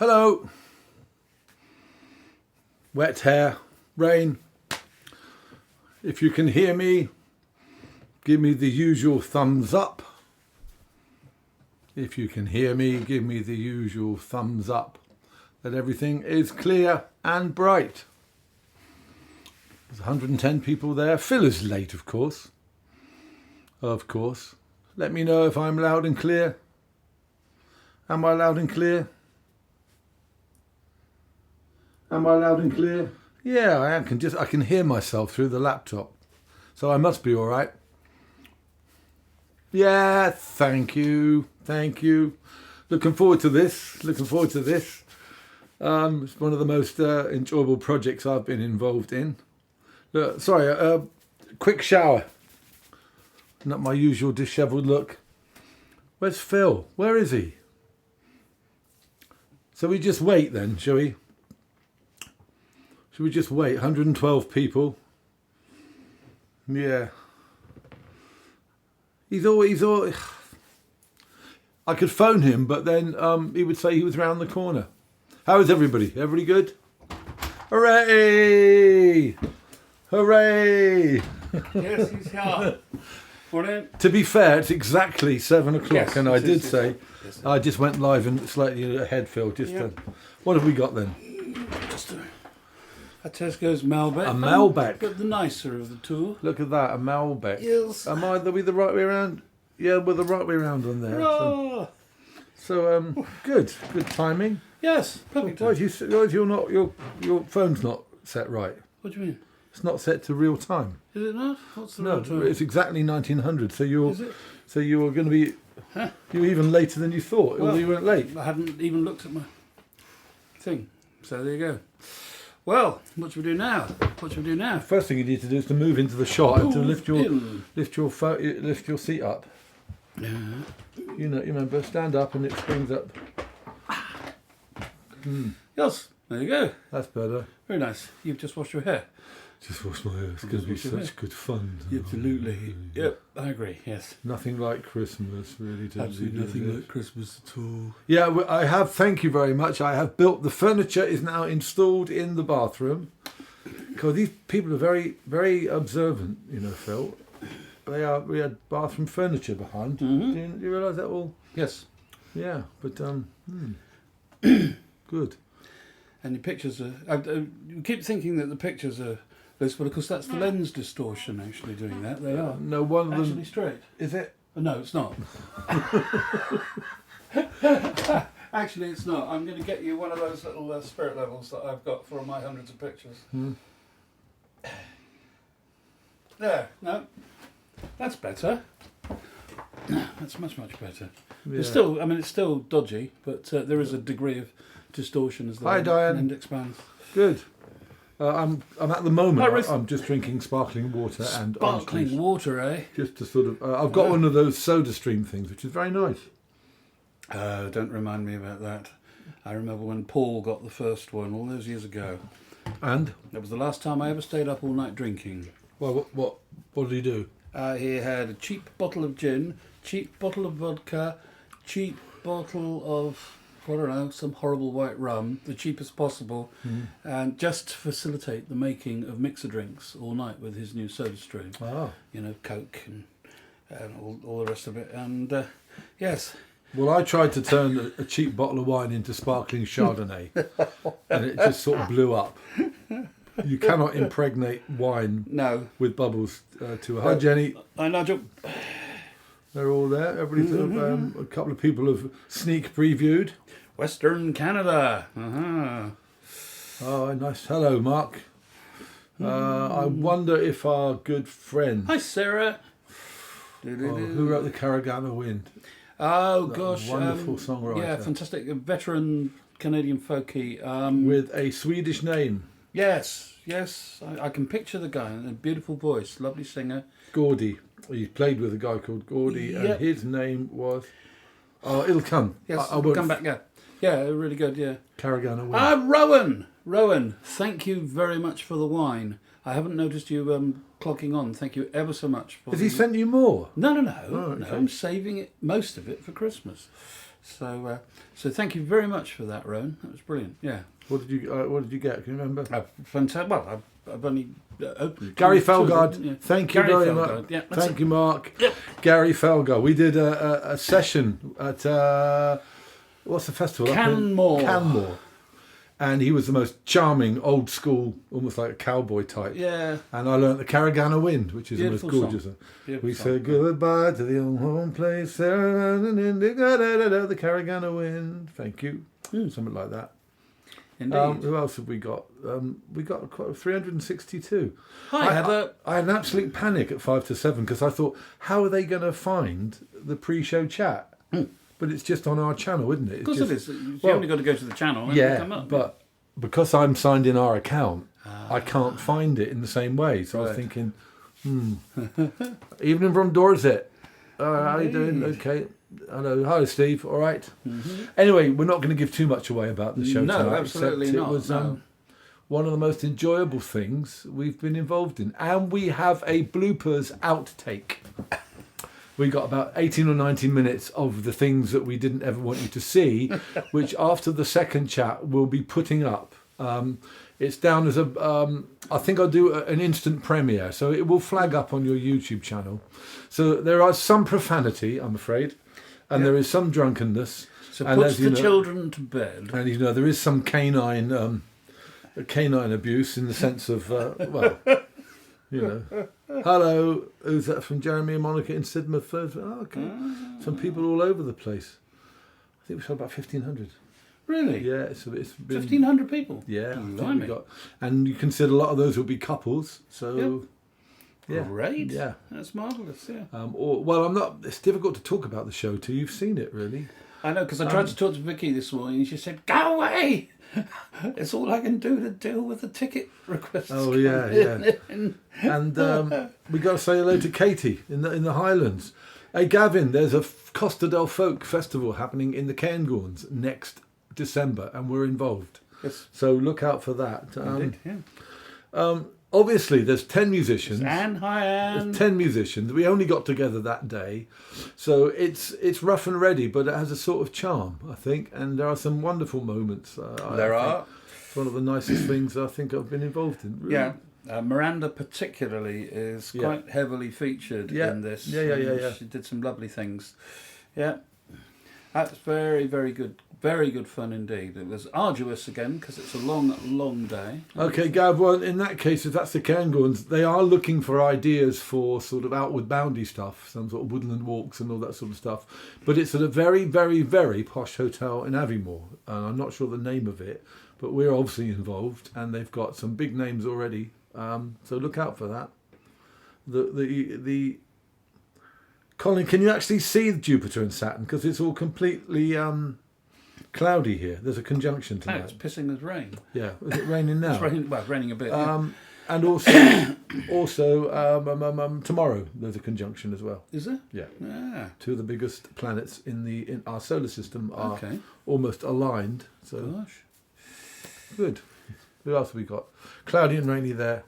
Hello. Wet hair, rain. If you can hear me, give me the usual thumbs up. If you can hear me, give me the usual thumbs up that everything is clear and bright. There's 110 people there. Phil is late, of course. Of course. Let me know if I'm loud and clear. Am I loud and clear? Am I loud and clear? Yeah, I am. I can hear myself through the laptop. So I must be all right. Yeah, thank you. Thank you. Looking forward to this. It's one of the most enjoyable projects I've been involved in. Quick shower. Not my usual dishevelled look. Where's Phil? Where is he? So we just wait then, shall we? Should we just wait? 112 people. Yeah. He's always. I could phone him, but then he would say he was round the corner. How is everybody? Everybody good? Hooray! Hooray! Yes, he's here. Morning. To be fair, it's exactly 7 o'clock, Yes, and I did yes, say yes. I just went live and slightly ahead, Phil. What have we got then? Just a Tesco's Mailbag. A Mailbag. But the nicer of the two. Look at that, a Mailbag. Yes. Am I the right way around? Yeah, we're the right way around on there. So good timing. Yes, perfect. Why is your phone's not set right? What do you mean? It's not set to real time. Is it not? What's the No, real time? it's exactly 1900. So Is it? you're going to be you're even later than you thought. Well, you weren't late. I hadn't even looked at my thing. So there you go. Well, what should we do now? First thing you need to do is to move into the shot and to lift your seat up. Yeah. You remember, stand up and it springs up. Yes, there you go. That's better. Very nice. You've just washed your hair. Just wash my hair. It's going to be such good fun. Absolutely. Yep, I agree, yes. Nothing like Christmas, really. Absolutely nothing like Christmas at all. Yeah, I have. Thank you very much. I have built. The furniture is now installed in the bathroom. Because these people are very, very observant, Phil. We had bathroom furniture behind. Mm-hmm. Do you realise that all? Yes. Yeah, but good. And the pictures are... you keep thinking that the pictures are loose, but of course that's the lens distortion actually doing that. They are. No, one of them... Actually straight. Is it? No, it's not. Actually, it's not. I'm going to get you one of those little spirit levels that I've got for my hundreds of pictures. There. No. That's better. That's much better. Yeah. It's still dodgy, but there is a degree of distortion as the Hi, Diane. end expands. Good. I'm at the moment. Hi, Ruth. I'm just drinking sparkling water and orange Sparkling juice. water, eh? Just to sort of. I've got one of those Soda Stream things, which is very nice. Don't remind me about that. I remember when Paul got the first one all those years ago. And That was the last time I ever stayed up all night drinking. well, what did he do? He had a cheap bottle of gin, cheap bottle of vodka, cheap bottle of, I don't know, some horrible white rum, the cheapest possible, and just to facilitate the making of mixer drinks all night with his new Soda Stream. Ah. Coke and all the rest of it. And yes. Well, I tried to turn a cheap bottle of wine into sparkling Chardonnay, and it just sort of blew up. You cannot impregnate wine with bubbles too high. Hi, Jenny. Hi, Nigel. They're all there. Everybody, a couple of people have sneak previewed. Western Canada. Uh-huh. Oh, nice. Hello, Mark. I wonder if our good friend... Hi, Sarah. who wrote the Caragana Wind? Oh, gosh. Wonderful songwriter. Yeah, fantastic. A veteran Canadian folkie. With a Swedish name. Yes. I can picture the guy. A beautiful voice. Lovely singer. Gordy. He played with a guy called Gordy, and his name was... Oh, it'll come. Yes, I won't come back, yeah. Yeah, really good, yeah. Caragana Wind. Rowan, thank you very much for the wine. I haven't noticed you clocking on. Thank you ever so much. Has he sent you more? No. Oh, okay. No, I'm saving it, most of it for Christmas. So thank you very much for that, Rowan. That was brilliant. Yeah. What did you get? Can you remember? Fantastic. Well, I've only opened Gary two of them, Felgard. yeah. Thank you Gary very Felgard, much. yeah, that's Thank it. you, Mark. Yep. Gary Felgard. We did a session at what's the festival? Canmore. Canmore. And he was the most charming, old school, almost like a cowboy type. Yeah. And I learnt the Caragana Wind, which is Beautiful the most gorgeous. song. Beautiful We song. said goodbye to the old home place, the Caragana Wind. Thank you. Something like that. Indeed. Who else have we got? We got quite 362. Hi, Heather. I had an absolute panic at 5 to 7 because I thought, how are they going to find the pre-show chat? But it's just on our channel, isn't it? Of course it is. You've only got to go to the channel and it'll come up. But because I'm signed in our account, I can't find it in the same way. So I was thinking, evening from Dorset. How you doing? Okay. Hello. Hi, Steve. All right. Anyway, we're not going to give too much away about the show No, tonight. absolutely except not, It was no. one of the most enjoyable things we've been involved in. And we have a bloopers outtake. We got about 18 or 19 minutes of the things that we didn't ever want you to see, which after the second chat we'll be putting up. It's down as I think I'll do an instant premiere, so it will flag up on your YouTube channel. So there are some profanity, I'm afraid, and there is some drunkenness. So and puts as you the know, children to bed. and you know there is some canine abuse in the sense of well, you know. Hello, who's that from Jeremy and Monica in Sidmouth? Oh, okay. Some people all over the place. I think we saw about 1,500. Really? Yeah, it's been 1,500 people? Yeah, I think Blimey. we got, and you consider a lot of those will be couples. So, yeah, Great. yeah. That's marvellous, yeah. Well, I'm not. It's difficult to talk about the show till you've seen it, really. I know, because I tried to talk to Vicky this morning and she said, go away! It's all I can do to deal with the ticket requests. Oh yeah, yeah. And we got to say hello to Katie in the Highlands. Hey Gavin, there's a Costa del Folk festival happening in the Cairngorms next December, and we're involved. Yes. So look out for that. Indeed, yeah. Obviously, there's 10 musicians. Anne, hi Anne. There's 10 musicians. We only got together that day, so it's rough and ready, but it has a sort of charm, I think, and there are some wonderful moments. There are. It's one of the nicest things I think I've been involved in. Really. Yeah. Miranda particularly is quite heavily featured in this. Yeah. She did some lovely things. Yeah. That's very, very good. Very good fun indeed. It was arduous again because it's a long, long day. Okay, Gav, well, in that case, if that's the Cairngorms, they are looking for ideas for sort of outward boundy stuff, some sort of woodland walks and all that sort of stuff. But it's at a very, very, very posh hotel in Aviemore. And I'm not sure the name of it, but we're obviously involved, and they've got some big names already. So look out for that. The Colin, can you actually see Jupiter and Saturn? Because it's all completely cloudy here. There's a conjunction Oh, tonight. it's pissing with rain. Yeah, is it raining now? It's raining a bit. And also tomorrow there's a conjunction as well. Is there? Yeah, Yeah. two of the biggest planets in our solar system are Okay. almost aligned. So Gosh. good. Who else have we got? Cloudy and rainy there.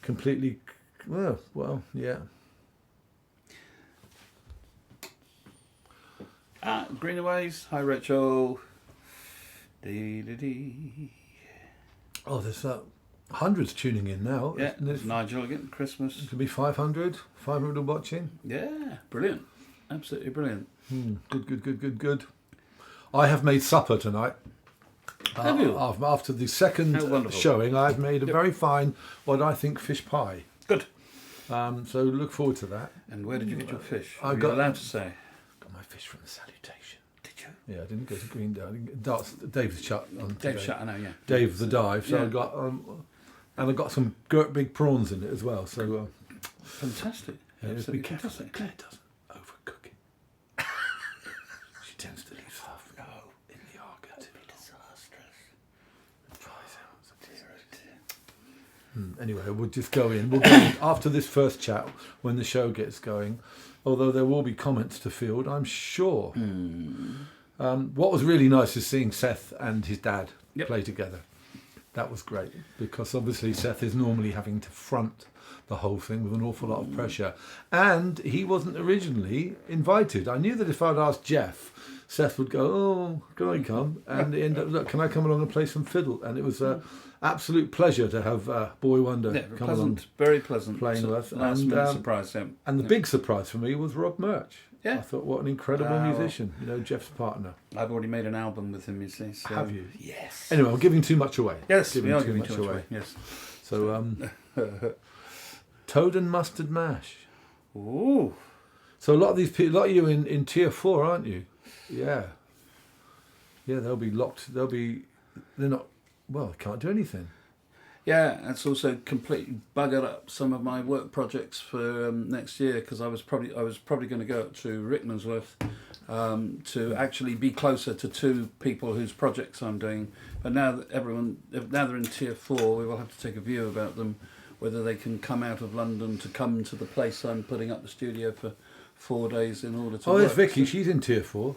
Completely. Well, yeah. Greenaways. Hi, Rachel. Dee. Oh, there's hundreds tuning in now. Yeah, Isn't there's it? Nigel again. Christmas. It could be 500 watching. Yeah, brilliant. Absolutely brilliant. Good. I have made supper tonight. Have you? After the How second wonderful. showing, I've made a very fine, what I think, fish pie. Good. So look forward to that. And where did you get your fish? I Are got- you allowed to say? Got my fish from the Salutation. Did you? Yeah, I didn't go to Dave's shut on Dave today. shut, I know, yeah. Dave the dive. So Yeah. I got and I got some big prawns in it as well. So Fantastic. yeah, just be Absolutely careful fantastic. that Claire doesn't overcook it. She tends to leave stuff in the arga too. Disastrous. It dries out. Anyway, we'll just go in. We'll go in after this first chat when the show gets going. Although there will be comments to field, I'm sure. What was really nice is seeing Seth and his dad play together. That was great because obviously Seth is normally having to front the whole thing with an awful lot of pressure, and he wasn't originally invited. I knew that if I'd asked Jeff, Seth would go, "Oh, can I come?" And he ended up, "Look, can I come along and play some fiddle?" And it was an absolute pleasure to have Boy Wonder come along, very pleasant, playing with us. Last minute surprise, yeah. And the big surprise for me was Rob Murch. Yeah. I thought, what an incredible musician, Jeff's partner. I've already made an album with him, you see. So. Have you? Yes. Anyway, I'm giving too much away. Yes, we are giving too much away. Yes. So, Toad and Mustard Mash. Ooh. So a lot of these people, a lot of you in tier 4, aren't you? Yeah. Yeah, they'll be locked. They're not, well, they can't do anything. Yeah, it's also completely buggered up some of my work projects for next year, because I was probably going to go up to Rickmansworth to actually be closer to 2 people whose projects I'm doing. But now that now they're in tier 4, we will have to take a view about them, whether they can come out of London to come to the place I'm putting up the studio for 4 days in order to. Oh, work. there's Vicky. She's in tier 4.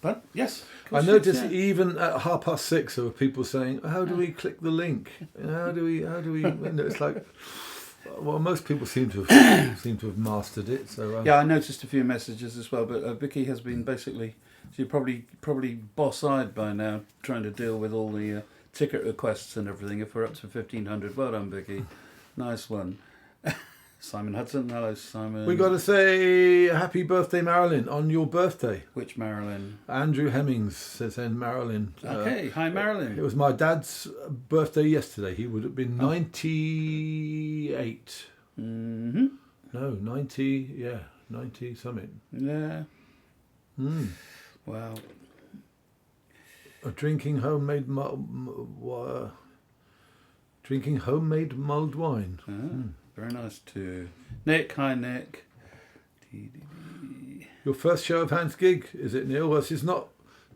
But yes, I noticed even at 6:30 there were people saying, "How do we click the link? How do we?" It's like, well, most people seem to have mastered it. So yeah, I noticed a few messages as well. But Vicky has been basically, she's probably boss-eyed by now, trying to deal with all the ticket requests and everything. If we're up to 1,500, well done, Vicky, nice one. Simon Hudson, hello Simon. We got to say happy birthday, Marilyn, on your birthday. Which Marilyn? Andrew Hemmings says, "And Marilyn." Okay, hi Marilyn. It was my dad's birthday yesterday. He would have been 98. Mm-hmm. No, 90. Yeah, 90 something. Yeah. Wow. Drinking homemade mulled wine. Very nice too. Nick, hi Nick. Your first show of hands gig, is it, Neil? Well, it's not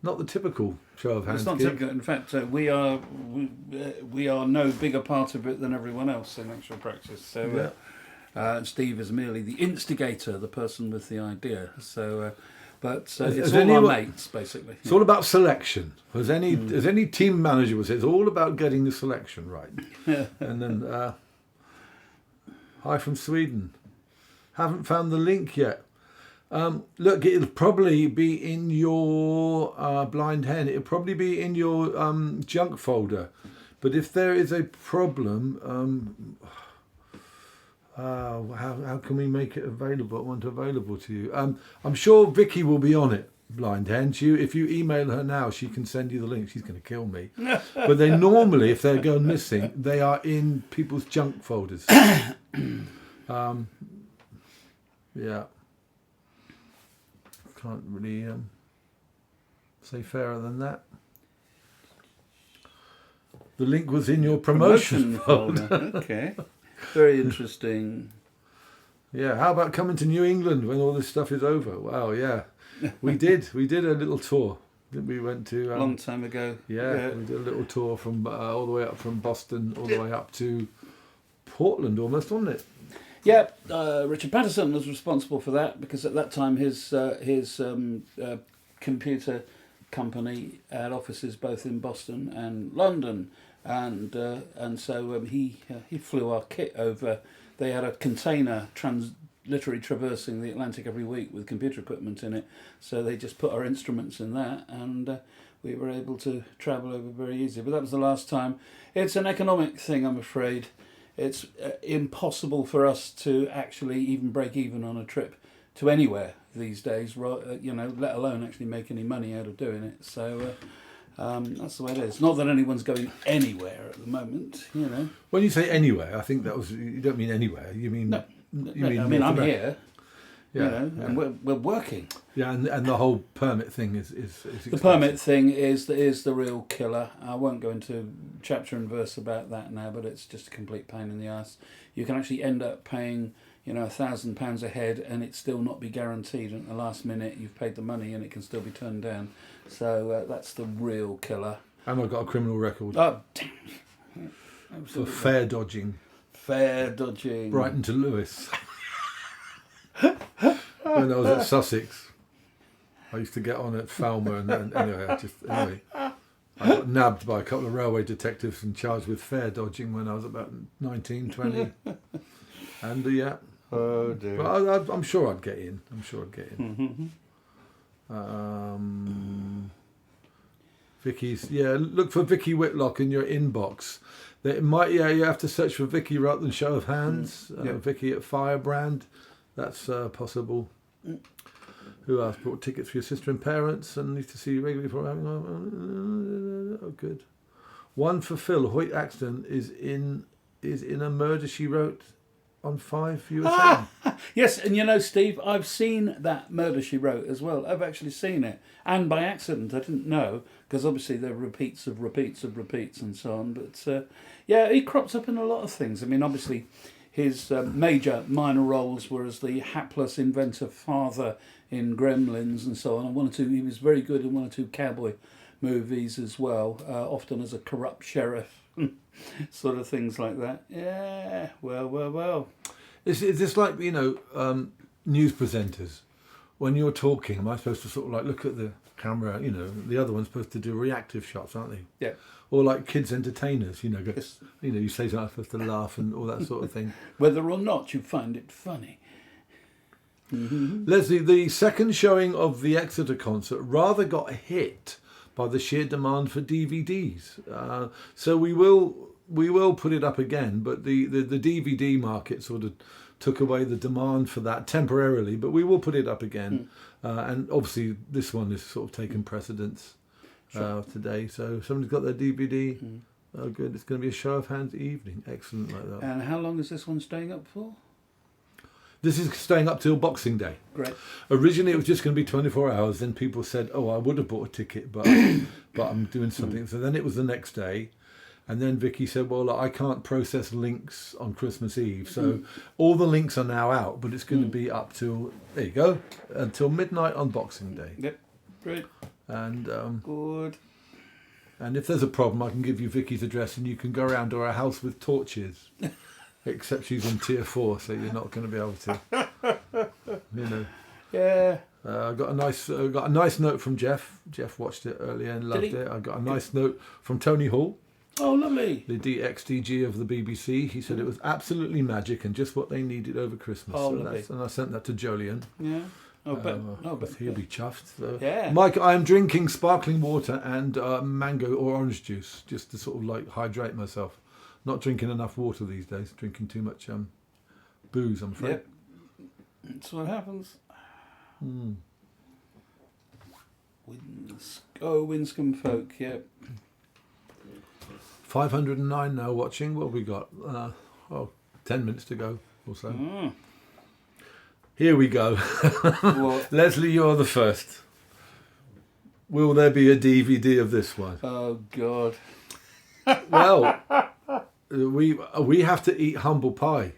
the typical show of hands it's not gig. typical. In fact, we are no bigger part of it than everyone else in actual practice. So Steve is merely the instigator, the person with the idea. So, it's all our mates basically. It's all about selection. As any team manager would say, it's all about getting the selection right. And then. Hi from Sweden. Haven't found the link yet. Look, it'll probably be in your Blind Hen. It'll probably be in your junk folder. But if there is a problem, how can we make it available to you? I'm sure Vicky will be on it. Blind Hen. If you email her now, she can send you the link. She's going to kill me. But they normally, if they're going missing, they are in people's junk folders. Yeah. Can't really say fairer than that. The link was in your promotion folder. Okay. Very interesting. Yeah. How about coming to New England when all this stuff is over? Wow. Yeah. We did a little tour. We went to long time ago. Yeah, we did a little tour from all the way up from Boston, all the way up to Portland, almost, wasn't it? Yeah, Richard Patterson was responsible for that, because at that time his computer company had offices both in Boston and London, and so he flew our kit over. They had a container literally traversing the Atlantic every week with computer equipment in it, so they just put our instruments in that, and we were able to travel over very easily. But that was the last time. It's an economic thing, I'm afraid. It's impossible for us to actually even break even on a trip to anywhere these days, let alone actually make any money out of doing it. So that's the way it is. Not that anyone's going anywhere at the moment, When you say anywhere, I think you don't mean anywhere. You mean no. I mean, I'm here, and we're working. Yeah, and the whole permit thing is the permit thing is the real killer. I won't go into chapter and verse about that now, but it's just a complete pain in the ass. You can actually end up paying £1,000 a head, and it still not be guaranteed. And at the last minute, you've paid the money, and it can still be turned down. So that's the real killer. And I've got a criminal record. Oh, damn. For fare dodging. Brighton to Lewis. When I was at Sussex, I used to get on at Falmer, and anyway, I got nabbed by a couple of railway detectives and charged with fare dodging when I was about 19, 20. And oh dear. But I'm sure I'd get in. Vicky's, look for Vicky Whitlock in your inbox. It might, you have to search for Vicky rather than show of hands. Vicky at Firebrand, that's possible. Who else brought tickets for your sister and parents and need to see you regularly for having? Oh, good. One for Phil. Hoyt Axton is in a Murder She Wrote on 5 USA. Yes, and Steve, I've seen that Murder She Wrote as well. I've actually seen it, and by accident. I didn't know, because obviously there are repeats of repeats of repeats and so on. But he crops up in a lot of things. I mean, obviously, his minor roles were as the hapless inventor father in Gremlins and so on. He was very good in 1 or 2 cowboy movies as well, often as a corrupt sheriff. Sort of things like that. Yeah, well. Is this like, news presenters? When you're talking, am I supposed to sort of like look at the camera? The other one's supposed to do reactive shots, aren't they? Yeah. Or like kids entertainers, go, Yes. you say something, I'm supposed to laugh and all that sort of thing. Whether or not you find it funny. Mm-hmm. Leslie, the second showing of the Exeter concert rather got hit by the sheer demand for DVDs. So we will put it up again, but the DVD market sort of took away the demand for that temporarily, but we will put it up again. And obviously this one is sort of taking precedence today. So somebody's got their DVD. Oh, good. It's going to be a show of hands evening. Excellent like that. And how long is this one staying up for? This is staying up till Boxing Day. Great. Originally, it was just going to be 24 hours. Then people said, "Oh, I would have bought a ticket, but I'm doing something." So then it was the next day, and then Vicky said, "Well, I can't process links on Christmas Eve, so all the links are now out, but it's going to be up till until midnight on Boxing Day." Yep. Great. And good. And if there's a problem, I can give you Vicky's address, and you can go around to her house with torches. Except she's in tier 4, so you're not going to be able to. Yeah. I got a nice note from Jeff. Jeff watched it earlier and loved it. I got a nice note from Tony Hall. Oh, lovely. The DXDG of the BBC. He said it was absolutely magic and just what they needed over Christmas. Oh, lovely. And I sent that to Jolyon. Yeah. But he'll be chuffed. So. Yeah. Mike, I am drinking sparkling water and mango or orange juice just to sort of like hydrate myself. Not drinking enough water these days. Drinking too much booze, I'm afraid. Yep. That's what happens. Winscombe folk, yep. 509 now watching. What have we got? 10 minutes to go or so. Here we go. Leslie, you're the first. Will there be a DVD of this one? Oh, God. Well, we have to eat humble pie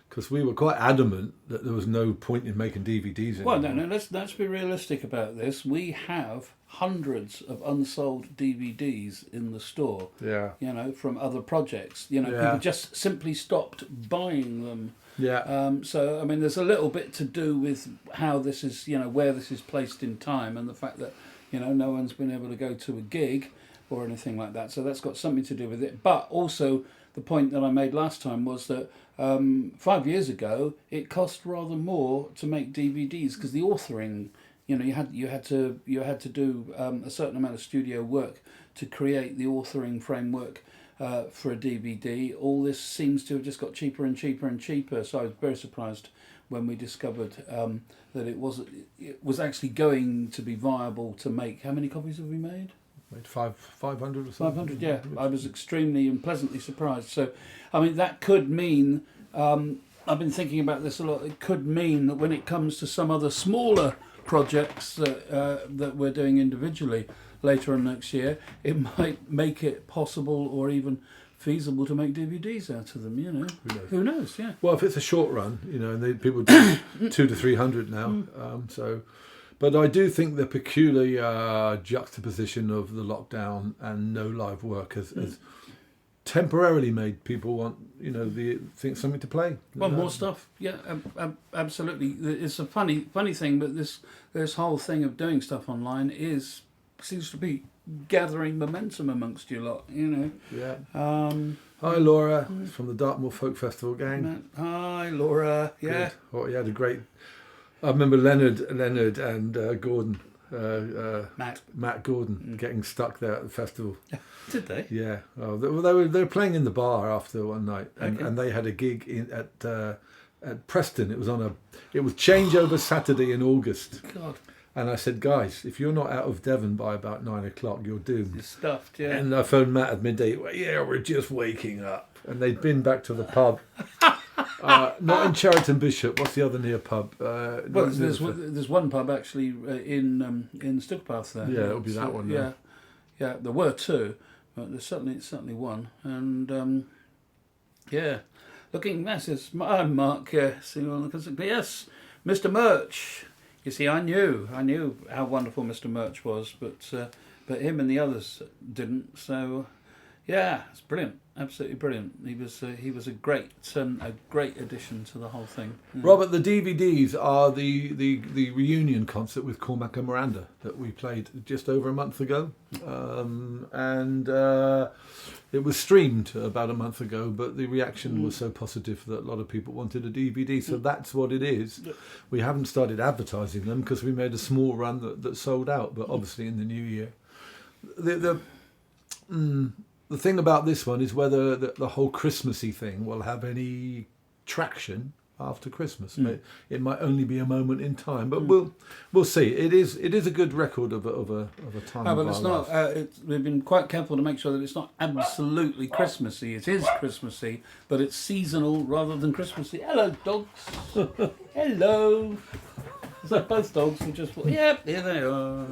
because we were quite adamant that there was no point in making DVDs anymore. Well, no, let's be realistic about this. We have hundreds of unsold DVDs in the store. Yeah. From other projects. People just simply stopped buying them. Yeah. So, I mean, there's a little bit to do with how this is, where this is placed in time and the fact that, no one's been able to go to a gig or anything like that. So that's got something to do with it. But also, the point that I made last time was that 5 years ago, it cost rather more to make DVDs because the authoring, you had to do a certain amount of studio work to create the authoring framework for a DVD. All this seems to have just got cheaper and cheaper and cheaper. So I was very surprised when we discovered that it was actually going to be viable to make. How many copies have we made? 500 or something. 500, yeah. I was extremely and pleasantly surprised. So, I mean, that could mean, I've been thinking about this a lot, it could mean that when it comes to some other smaller projects that we're doing individually later on next year, it might make it possible or even feasible to make DVDs out of them, Who knows, yeah. Well, if it's a short run, and people do 200 to 300 now, But I do think the peculiar juxtaposition of the lockdown and no live work has temporarily made people want, think something to play. Well, more stuff. Yeah, absolutely. It's a funny thing, but this whole thing of doing stuff online seems to be gathering momentum amongst you lot. Yeah. Hi, Laura, from the Dartmoor Folk Festival gang. Hi, Laura. Yeah. Good. Oh, you had a great. I remember Leonard and Gordon Matt Gordon getting stuck there at the festival. Did they? Yeah, they were playing in the bar after one night, and they had a gig at Preston. It was changeover Saturday in August. God. And I said, guys, if you're not out of Devon by about 9 o'clock, you're doomed. You're stuffed, yeah. And I phoned Matt at midday. Yeah, we're just waking up. And they'd been back to the pub. Not in Cheriton Bishop. What's the other near pub? Well, there's one pub actually in Stokepath there. Yeah, it'll be that one. Yeah, yeah. There were two, but there's certainly one. And yeah, looking massive. I'm Mark. Yes, Mr. Murch. You see, I knew how wonderful Mr. Murch was, but him and the others didn't. So, yeah, it's brilliant, absolutely brilliant. He was a great addition to the whole thing. Yeah. Robert, the DVDs are the reunion concert with Cormac and Miranda that we played just over a month ago, and it was streamed about a month ago, but the reaction was so positive that a lot of people wanted a DVD, so that's what it is. We haven't started advertising them because we made a small run that sold out, but obviously in the new year. The thing about this one is whether the whole Christmassy thing will have any traction after Christmas. It might only be a moment in time, but we'll see. It is a good record of a time. But it's not. We've been quite careful to make sure that it's not absolutely Christmassy. It is Christmassy, but it's seasonal rather than Christmassy. Hello, dogs. Hello. So both dogs were just. Yep, here they are.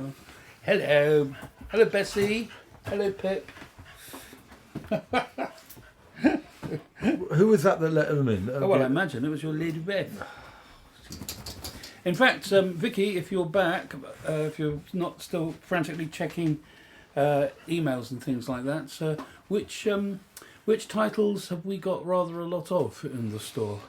Hello. Hello, Bessie. Hello, Pip. Who was that let them in? Well, I imagine it was your Lady Beth. In fact, Vicky, if you're back, if you're not still frantically checking emails and things like that, which titles have we got rather a lot of in the store?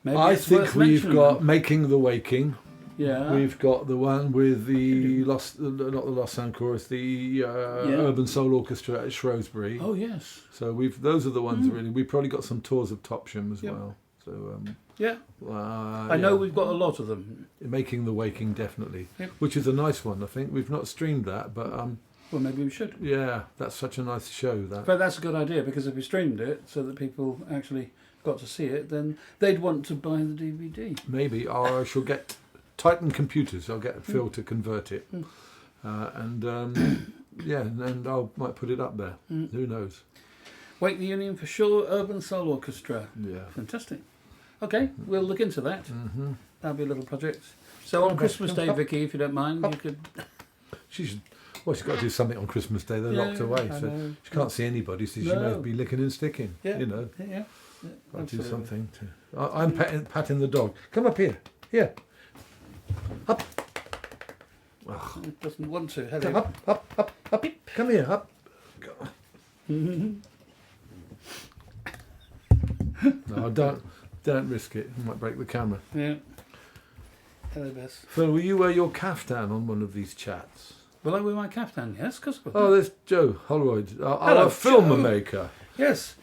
Maybe I think we've got them. Making the Waking. Yeah. We've got the one with the not the Lost Sound Chorus, the Urban Soul Orchestra at Shrewsbury. Oh yes. So those are the ones really. We've probably got some tours of Topsham as well. So I know we've got a lot of them. Making the Waking definitely, which is a nice one. I think we've not streamed that, but well, maybe we should. Yeah, that's such a nice show. But that's a good idea because if we streamed it so that people actually got to see it, then they'd want to buy the DVD. Maybe, or I shall get Titan Computers. I'll get Phil to convert it, and I might put it up there. Who knows? Wake the Union for sure. Urban Soul Orchestra. Yeah, fantastic. Okay, we'll look into that. That'll be a little project. So on Christmas Day, Vicky, if you don't mind, you could. She's got to do something on Christmas Day. They're locked away, so she can't see anybody. So she may be licking and sticking. Yeah. You know. Yeah. I'll do something. I'm patting the dog. Come up here. Here. Up. Oh. It doesn't want to. Hello. Up. Come here. Up. No, don't risk it. You might break the camera. Yeah. Hello, Bess. Phil, will you wear your caftan on one of these chats? Will I wear my caftan? Yes, of course. Oh, there's Joe Holroyd, our filmmaker. Yes.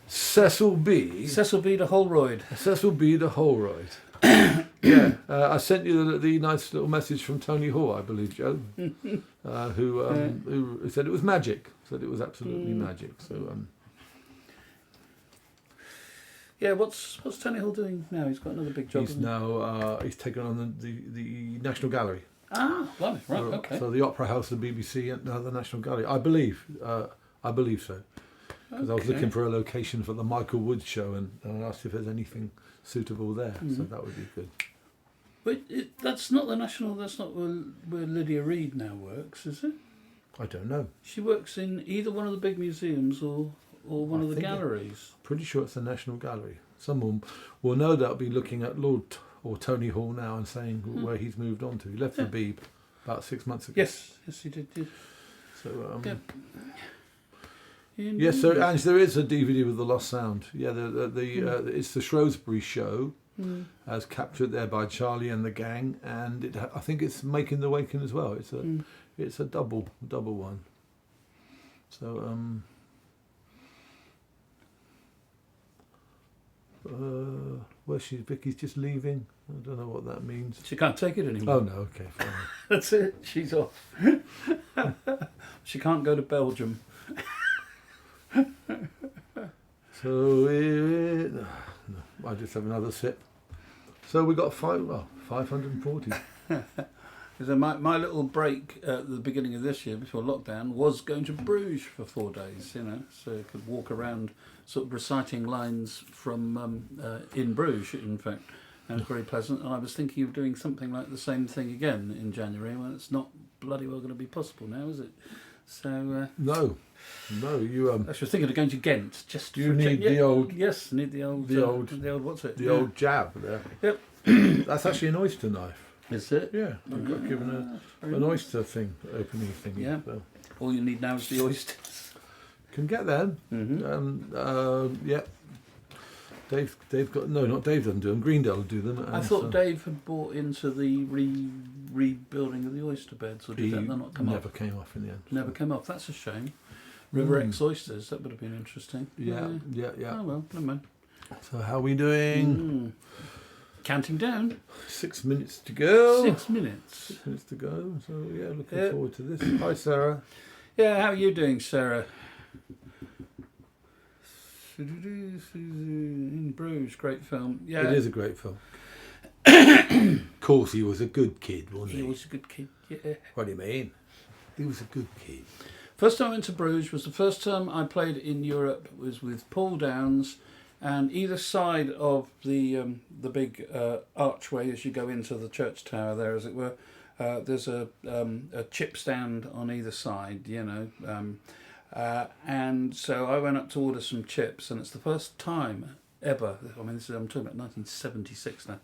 Cecil B. de Holroyd. Cecil B. de Holroyd. Yeah, I sent you the nice little message from Tony Hall, I believe, Joe, who said it was magic. Said it was absolutely magic. So. Yeah, what's Tony Hall doing now? He's got another big job. He's taken on the National Gallery. Ah, right, okay. So the Opera House, the BBC, and now the National Gallery. I believe so. Because I was looking for a location for the Michael Wood show, and I asked if there's anything suitable there. So that would be good. But that's not the National. That's not where Lydia Reed now works, is it? I don't know. She works in either one of the big museums or one of the galleries. Pretty sure it's the National Gallery. Someone will no doubt be looking at Lord or Tony Hall now and saying where he's moved on to. He left the Beeb about 6 months ago. Yes, he did. So yes, so Ange, there is a DVD with the Lost Sound. Yeah, it's the Shrewsbury show, as captured there by Charlie and the gang, and I think it's Making the Waking as well. It's a double one. So Well, Vicky's just leaving. I don't know what that means. She can't take it anymore. Oh no, okay, fine. That's it. She's off. She can't go to Belgium. So I just have another sip. So we got 540. So my little break at the beginning of this year, before lockdown, was going to Bruges for 4 days. So I could walk around, sort of reciting lines from in Bruges, in fact, and it was very pleasant. And I was thinking of doing something like the same thing again in January. Well, it's not bloody well going to be possible now, is it? So No, you I was thinking of going to Ghent just. You need the old. Yes, need the old. What's it? The old jab there. Yep. That's actually an oyster knife. Is it? Yeah, I got given an oyster thing, opening thing. Yeah. So. All you need now is the oysters. Can get them. Mm-hmm. Yeah. Dave got not Dave doesn't do them. Greendale will do them. I thought Dave had bought into the rebuilding of the oyster beds, or did that not come never off? came off in the end. Never came off. That's a shame. River X oysters. That would have been interesting. Yeah. Oh well, never mind. So how are we doing? Counting down. 6 minutes to go. 6 minutes. 6 minutes to go. So yeah, looking forward to this. Hi, Sarah. Yeah, how are you doing, Sarah? In Bruges, great film. Yeah, It is a great film. Of course, he was a good kid, wasn't he? He was a good kid. Yeah. What do you mean? He was a good kid. First time I went to Bruges was the first time I played in Europe. Was with Paul Downs, and either side of the big archway as you go into the church tower there, as it were, there's a chip stand on either side, and so I went up to order some chips, and it's the first time ever. I mean, I'm talking about 1976 now,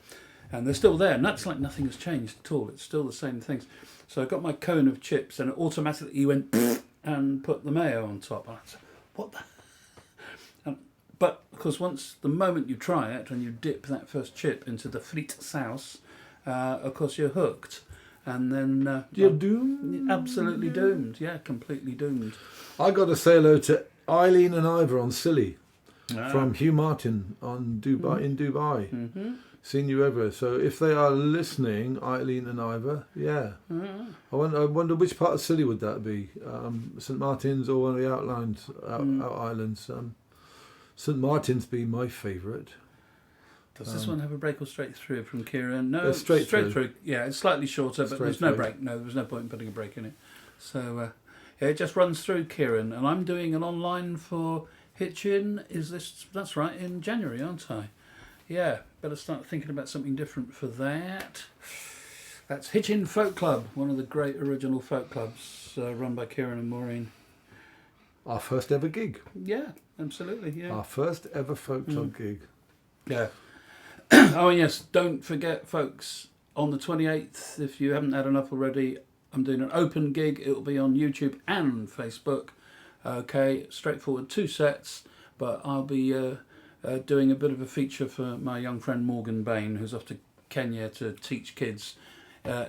and they're still there, and that's like nothing has changed at all. It's still the same things. So I got my cone of chips, and it automatically went and put the mayo on top. And I said, "What the?" But of course, once the moment you try it and you dip that first chip into the frites sauce, of course you're hooked, and then you're doomed. Absolutely doomed. Yeah, completely doomed. I got to say hello to Eileen and Ivor on Silly from Hugh Martin on Dubai in Dubai. Mm-hmm. Seen you everywhere. So if they are listening, Eileen and Ivor, yeah. Mm-hmm. I wonder which part of Silly would that be? St Martin's or one of the out islands. St Martin's be my favourite. Does this one have a break or straight through from Kieran? No, it's straight through. Yeah, it's slightly shorter, but there's no break. No, there was no point in putting a break in it. So yeah, it just runs through Kieran, and I'm doing an online for Hitchin. That's right, in January, aren't I? Yeah, better start thinking about something different for that. That's Hitchin Folk Club, one of the great original folk clubs run by Kieran and Maureen. Our first ever gig. Yeah, absolutely. Yeah. Our first ever folk club gig. Yeah. Oh, and yes, don't forget, folks, on the 28th, if you haven't had enough already, I'm doing an open gig. It will be on YouTube and Facebook. Okay, straightforward 2 sets, but I'll be doing a bit of a feature for my young friend Morgan Bain, who's off to Kenya to teach kids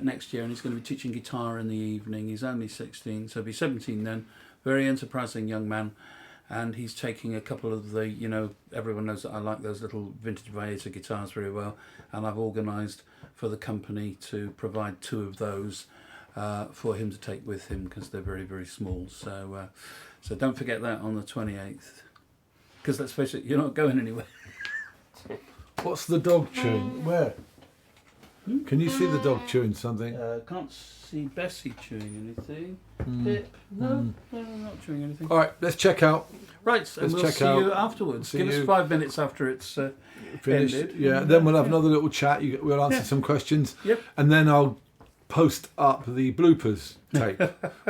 next year, and he's going to be teaching guitar in the evening. He's only 16, so he'll be 17 then. Very enterprising young man. And he's taking a couple of the, everyone knows that I like those little vintage Vieta guitars very well. And I've organised for the company to provide 2 of those for him to take with him, because they're very, very small. So don't forget that on the 28th. Because let's face it, you're not going anywhere. What's the dog chewing? Where? Can you see the dog chewing something? Can't see Bessie chewing anything. Pip? No, not chewing anything. All right, let's check out. Right, and we'll see you afterwards. Give us 5 minutes after it's finished. ended. Yeah, then we'll have another little chat. We'll answer some questions. Yep. And then I'll post up the bloopers tape,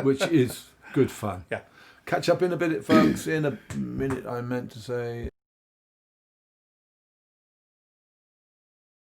which is good fun. Yeah. Catch up in a bit, folks. In a minute, I meant to say.